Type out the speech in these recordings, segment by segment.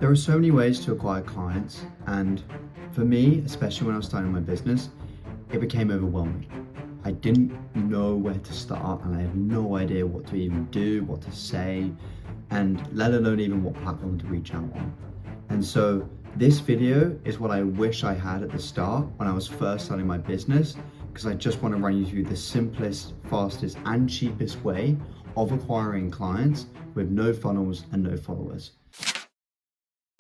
There are so many ways to acquire clients, and for me, especially when I was starting my business, it became overwhelming. I didn't know where to start, and I had no idea what to even do, what to say, and let alone even what platform to reach out on. And so this video is what I wish I had at the start when I was first starting my business, because I just want to run you through the simplest, fastest, and cheapest way of acquiring clients with no funnels and no followers.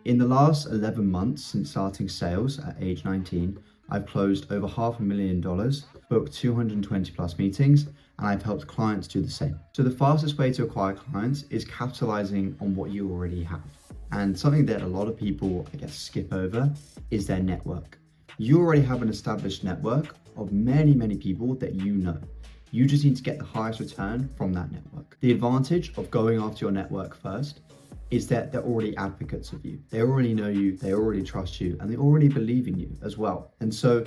In the last 11 months since starting sales at age 19, I've closed over $500,000, booked 220 plus meetings, and I've helped clients do the same. So the fastest way to acquire clients is capitalizing on what you already have. And something that a lot of people, I guess, skip over is their network. You already have an established network of many, many people that you know. You just need to get the highest return from that network. The advantage of going after your network first is that they're already advocates of you. They already know you, they already trust you, and they already believe in you as well. And so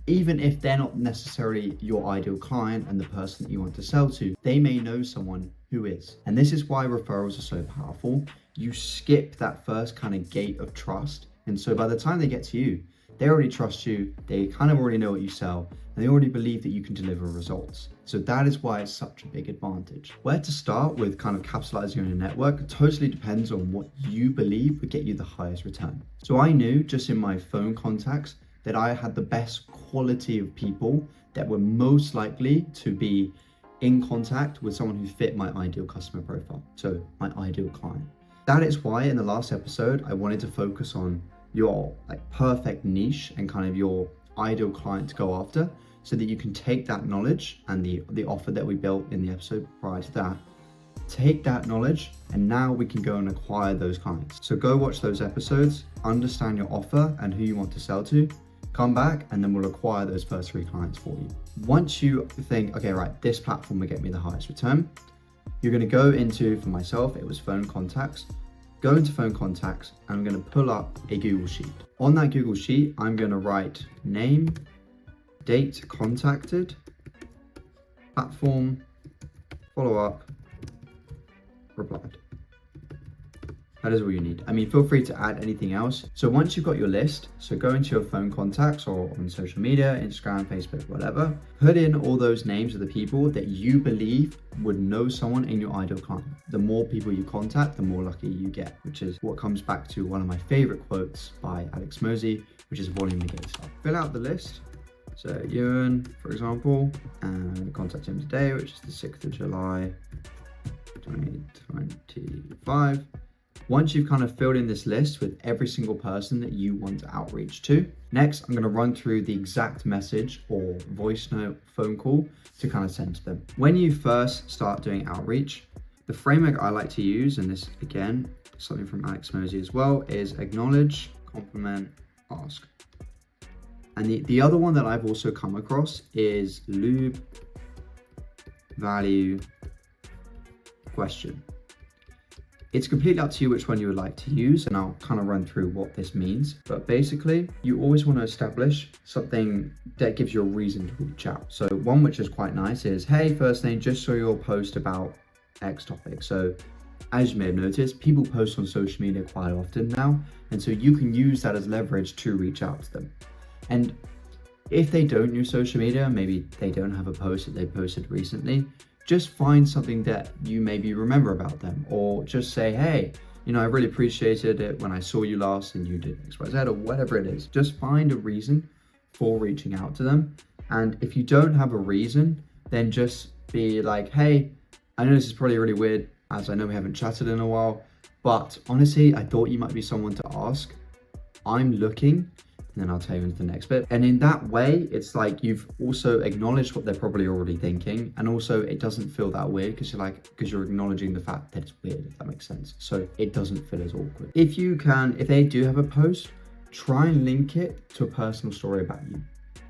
even if they're not necessarily your ideal client and the person that you want to sell to, they may know someone who is. And this is why referrals are so powerful. You skip that first kind of gate of trust. And so by the time they get to you, they already trust you, they kind of already know what you sell, and they already believe that you can deliver results. So that is why it's such a big advantage. Where to start with kind of capitalizing on your network totally depends on what you believe would get you the highest return. So I knew just in my phone contacts that I had the best quality of people that were most likely to be in contact with someone who fit my ideal customer profile, so my ideal client. That is why in the last episode, I wanted to focus on your perfect niche and kind of your ideal client to go after, so that you can take that knowledge and the offer that we built in the episode prior to that, take that knowledge, and now we can go and acquire those clients. So go watch those episodes, understand your offer and who you want to sell to, come back, and then we'll acquire those first 3 clients for you. Once you think, okay, right, this platform will get me the highest return, you're gonna go into, for myself, it was phone contacts. Go into phone contacts, and I'm going to pull up a Google Sheet. On that Google Sheet, I'm going to write name, date contacted, platform, follow up, replied. That is all you need. I mean, feel free to add anything else. So once you've got your list, so go into your phone contacts or on social media, Instagram, Facebook, whatever, put in all those names of the people that you believe would know someone in your ideal client. The more people you contact, the more lucky you get, which is what comes back to one of my favorite quotes by Hormozi, which is volume negates up. Fill out the list. So Ewan, for example, and contact him today, which is the 6th of July, 2025. Once you've kind of filled in this list with every single person that you want to outreach to, next I'm going to run through the exact message or voice note phone call to kind of send to them. When you first start doing outreach, the framework I like to use, and this again, something from Hormozi as well, is acknowledge, compliment, ask. And the other one that I've also come across is lube, value, question. It's completely up to you which one you would like to use, and I'll kind of run through what this means. But basically, you always want to establish something that gives you a reason to reach out. So one which is quite nice is, hey, first name, just saw your post about X topic. So as you may have noticed, people post on social media quite often now, and so you can use that as leverage to reach out to them. And if they don't use social media, maybe they don't have a post that they posted recently, just find something that you maybe remember about them, or just say, hey, I really appreciated it when I saw you last and you did X, Y, Z, or whatever it is. Just find a reason for reaching out to them. And if you don't have a reason, then just be like, hey, I know this is probably really weird, as I know we haven't chatted in a while, but honestly, I thought you might be someone to ask. I'm looking. And then I'll tell you into the next bit. And in that way, it's like you've also acknowledged what they're probably already thinking. And also it doesn't feel that weird because you're acknowledging the fact that it's weird, if that makes sense. So it doesn't feel as awkward. If they do have a post, try and link it to a personal story about you.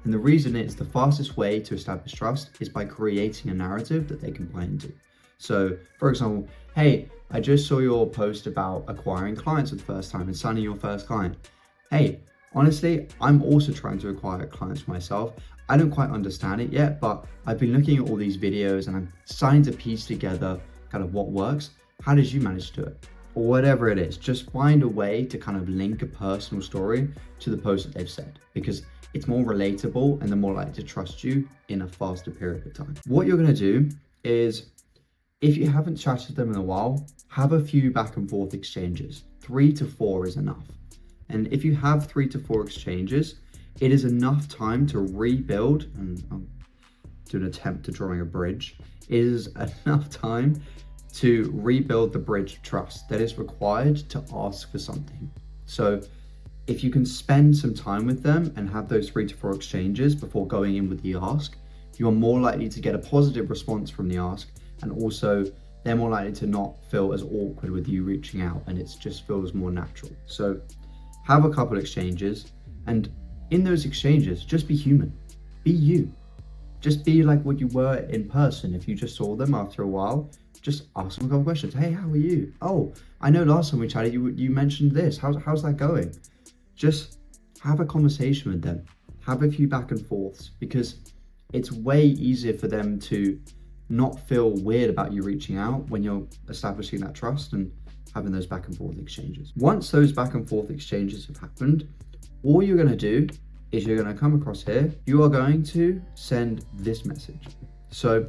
And the reason is the fastest way to establish trust is by creating a narrative that they can play into. So for example, hey, I just saw your post about acquiring clients for the first time and signing your first client. Hey, honestly, I'm also trying to acquire clients myself. I don't quite understand it yet, but I've been looking at all these videos and I'm starting to piece together kind of what works. How did you manage to do it? or whatever it is. Just find a way to kind of link a personal story to the post that they've said, because it's more relatable and they're more likely to trust you in a faster period of time. What you're going to do is, if you haven't chatted to them in a while, have a few back and forth exchanges. 3 to 4 is enough. And if you have 3 to 4 exchanges, it is enough time to rebuild, and I'll do an attempt to drawing a bridge, it is enough time to rebuild the bridge of trust that is required to ask for something. So if you can spend some time with them and have those 3 to 4 exchanges before going in with the ask, you are more likely to get a positive response from the ask, and also they're more likely to not feel as awkward with you reaching out, and it just feels more natural. So have a couple exchanges, and in those exchanges, just be human, be you. Just be like what you were in person. If you just saw them after a while, just ask them a couple questions. Hey, how are you? Oh, I know last time we chatted, you mentioned this. How's that going? Just have a conversation with them. Have a few back and forths, because it's way easier for them to not feel weird about you reaching out when you're establishing that trust and having those back and forth exchanges. Once those back and forth exchanges have happened, all you're going to do is you're going to come across here. You are going to send this message. So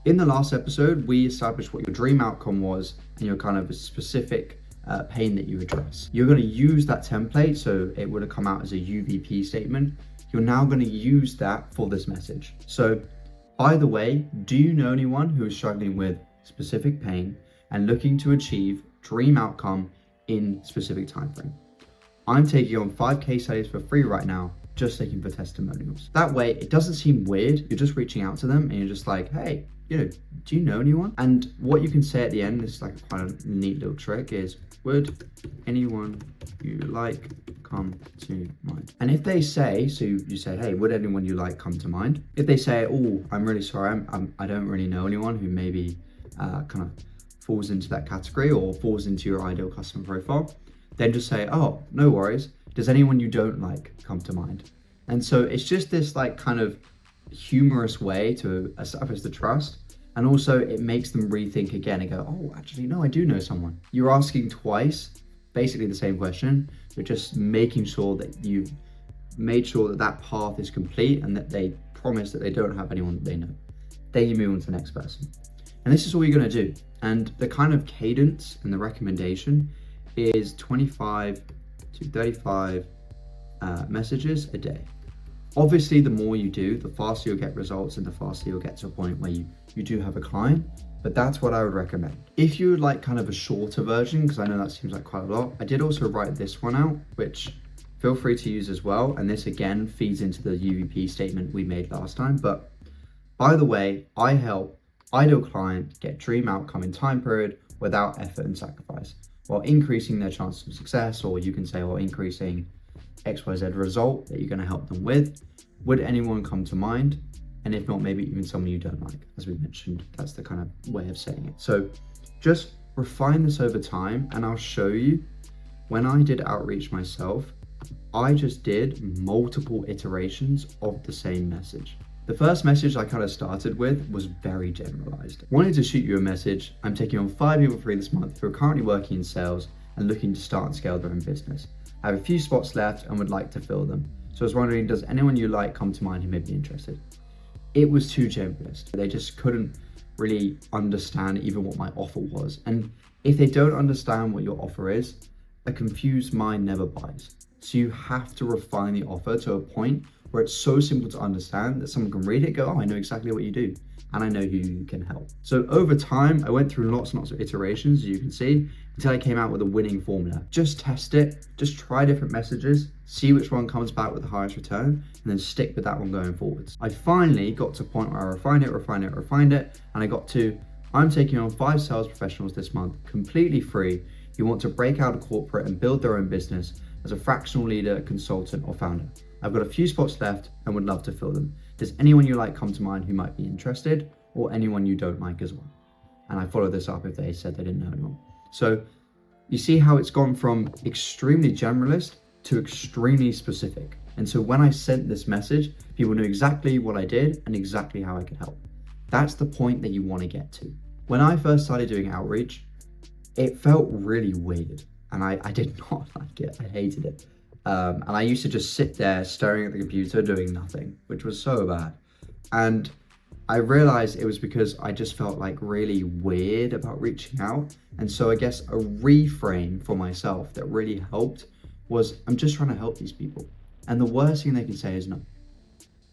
in the last episode, we established what your dream outcome was and your kind of specific pain that you address. You're going to use that template. So it would have come out as a UVP statement. You're now going to use that for this message. So by the way, do you know anyone who is struggling with specific pain and looking to achieve dream outcome in specific time frame? I'm taking on 5 case studies for free right now, just taking for testimonials. That way, it doesn't seem weird. You're just reaching out to them and you're just like, hey, do you know anyone? And what you can say at the end, this is like quite a neat little trick, is, would anyone you like come to mind? And if they say, so you say, hey, would anyone you like come to mind? If they say, oh, I'm really sorry, I don't really know anyone who maybe kind of falls into that category or falls into your ideal customer profile, then just say, oh, no worries. Does anyone you don't like come to mind? And so it's just this like kind of humorous way to establish the trust. And also it makes them rethink again and go, oh, actually, no, I do know someone. You're asking twice, basically the same question, but just making sure that you've made sure that that path is complete and that they promise that they don't have anyone that they know. Then you move on to the next person. And this is all you're going to do. And the kind of cadence and the recommendation is 25 to 35 messages a day. Obviously, the more you do, the faster you'll get results and the faster you'll get to a point where you do have a client, but that's what I would recommend. If you would like kind of a shorter version, because I know that seems like quite a lot, I did also write this one out, which feel free to use as well. And this again feeds into the UVP statement we made last time. But by the way, I help ideal client get dream outcome in time period without effort and sacrifice, while increasing their chances of success, or you can say, while increasing XYZ result that you're going to help them with. Would anyone come to mind? And if not, maybe even someone you don't like. As we mentioned, that's the kind of way of saying it. So just refine this over time, and I'll show you. When I did outreach myself, I just did multiple iterations of the same message. The first message I kind of started with was very generalized. Wanted to shoot you a message. I'm taking on 5 people free this month who are currently working in sales and looking to start and scale their own business. I have a few spots left and would like to fill them. So I was wondering, does anyone you like come to mind who may be interested? It was too generalist. They just couldn't really understand even what my offer was. And if they don't understand what your offer is, a confused mind never buys. So you have to refine the offer to a point where it's so simple to understand that someone can read it, go, oh, I know exactly what you do, and I know who you can help. So over time, I went through lots and lots of iterations, as you can see, until I came out with a winning formula. Just test it, just try different messages, see which one comes back with the highest return, and then stick with that one going forwards. I finally got to a point where I refined it, and I got to, I'm taking on 5 sales professionals this month, completely free, who want to break out of corporate and build their own business as a fractional leader, consultant, or founder. I've got a few spots left and would love to fill them. Does anyone you like come to mind who might be interested, or anyone you don't like as well? And I follow this up if they said they didn't know anyone. So you see how it's gone from extremely generalist to extremely specific. And so when I sent this message, people knew exactly what I did and exactly how I could help. That's the point that you want to get to. When I first started doing outreach, it felt really weird, and I did not like it. I hated it. And I used to just sit there staring at the computer doing nothing, which was so bad. And I realized it was because I just felt like really weird about reaching out. And so I guess a reframe for myself that really helped was, I'm just trying to help these people. And the worst thing they can say is no.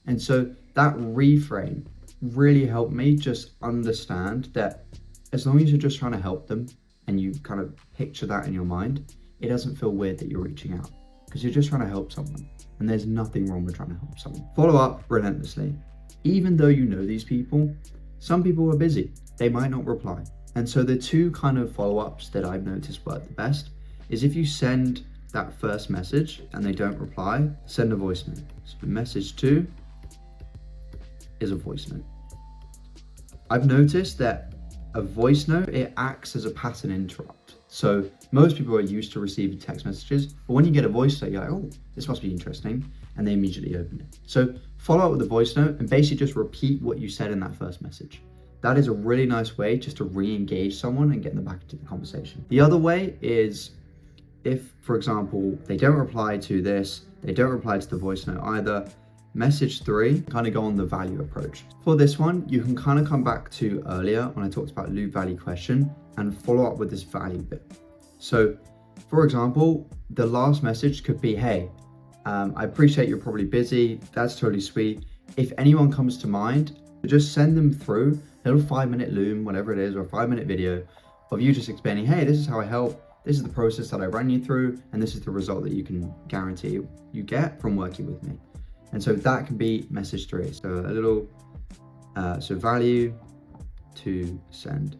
And so that reframe really helped me just understand that as long as you're just trying to help them and you kind of picture that in your mind, it doesn't feel weird that you're reaching out because you're just trying to help someone. And there's nothing wrong with trying to help someone. Follow up relentlessly. Even though you know these people, some people are busy. They might not reply. And so the two kind of follow-ups that I've noticed work the best is if you send that first message and they don't reply, send a voice note. So message 2 is a voice note. I've noticed that a voice note, it acts as a pattern interrupt. So most people are used to receiving text messages, but when you get a voice note, you're like, oh, this must be interesting, and they immediately open it. So follow up with a voice note and basically just repeat what you said in that first message. That is a really nice way just to re-engage someone and get them back into the conversation. The other way is if, for example, they don't reply to this, they don't reply to the voice note either, message 3, kind of go on the value approach. For this one, you can kind of come back to earlier when I talked about loop value question and follow up with this value bit. So for example, the last message could be, hey, I appreciate you're probably busy. That's totally sweet. If anyone comes to mind, just send them through a little 5-minute loom, whatever it is, or a 5-minute video of you just explaining, hey, this is how I help. This is the process that I run you through, and this is the result that you can guarantee you get from working with me. And so that can be message 3. So a little, so value to send.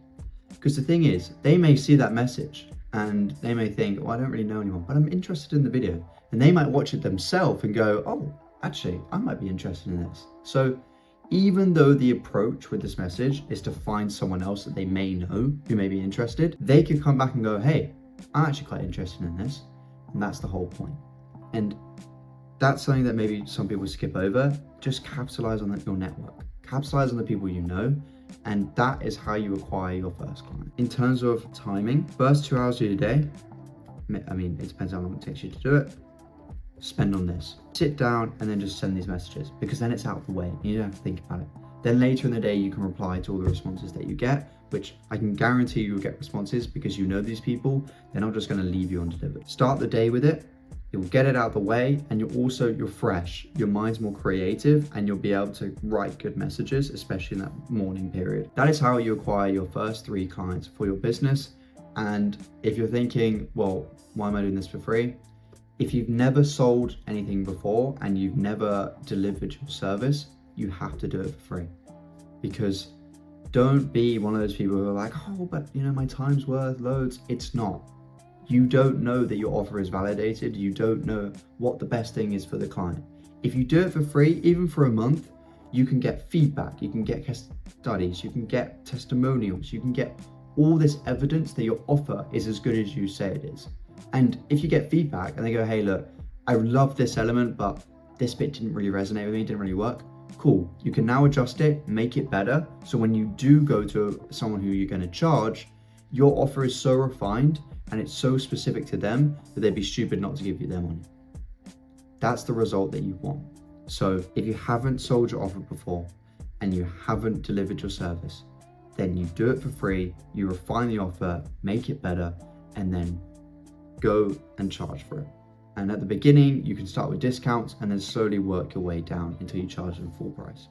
Because the thing is, they may see that message and they may think, well, I don't really know anyone, but I'm interested in the video. And they might watch it themselves and go, oh, actually, I might be interested in this. So even though the approach with this message is to find someone else that they may know who may be interested, they could come back and go, hey, I'm actually quite interested in this. And that's the whole point. And that's something that maybe some people skip over. Just capitalize on your network. Capitalize on the people you know. And that is how you acquire your first client. In terms of timing, first 2 hours of your day, I mean, it depends how long it takes you to do it, spend on this. Sit down and then just send these messages because then it's out of the way. You don't have to think about it. Then later in the day, you can reply to all the responses that you get, which I can guarantee you'll get responses because you know these people. They're not just going to leave you undelivered. Start the day with it. You'll get it out of the way, and you're fresh. Your mind's more creative, and you'll be able to write good messages, especially in that morning period. That is how you acquire your first 3 clients for your business. And if you're thinking, well, why am I doing this for free? If you've never sold anything before and you've never delivered your service, you have to do it for free. Because don't be one of those people who are like, oh, but you know, my time's worth loads. It's not. You don't know that your offer is validated. You don't know what the best thing is for the client. If you do it for free, even for a month, you can get feedback, you can get case studies, you can get testimonials, you can get all this evidence that your offer is as good as you say it is. And if you get feedback and they go, hey, look, I love this element, but this bit didn't really resonate with me, didn't really work. Cool, you can now adjust it, make it better. So when you do go to someone who you're gonna charge, your offer is so refined and it's so specific to them that they'd be stupid not to give you their money. That's the result that you want. So if you haven't sold your offer before and you haven't delivered your service, then you do it for free, you refine the offer, make it better, and then go and charge for it. And at the beginning, you can start with discounts and then slowly work your way down until you charge them full price.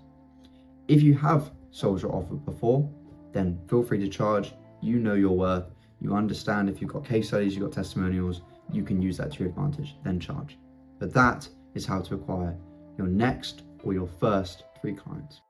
If you have sold your offer before, then feel free to charge. You know your worth. You understand if you've got case studies, you've got testimonials, you can use that to your advantage, then charge. But that is how to acquire your next or your first 3 clients.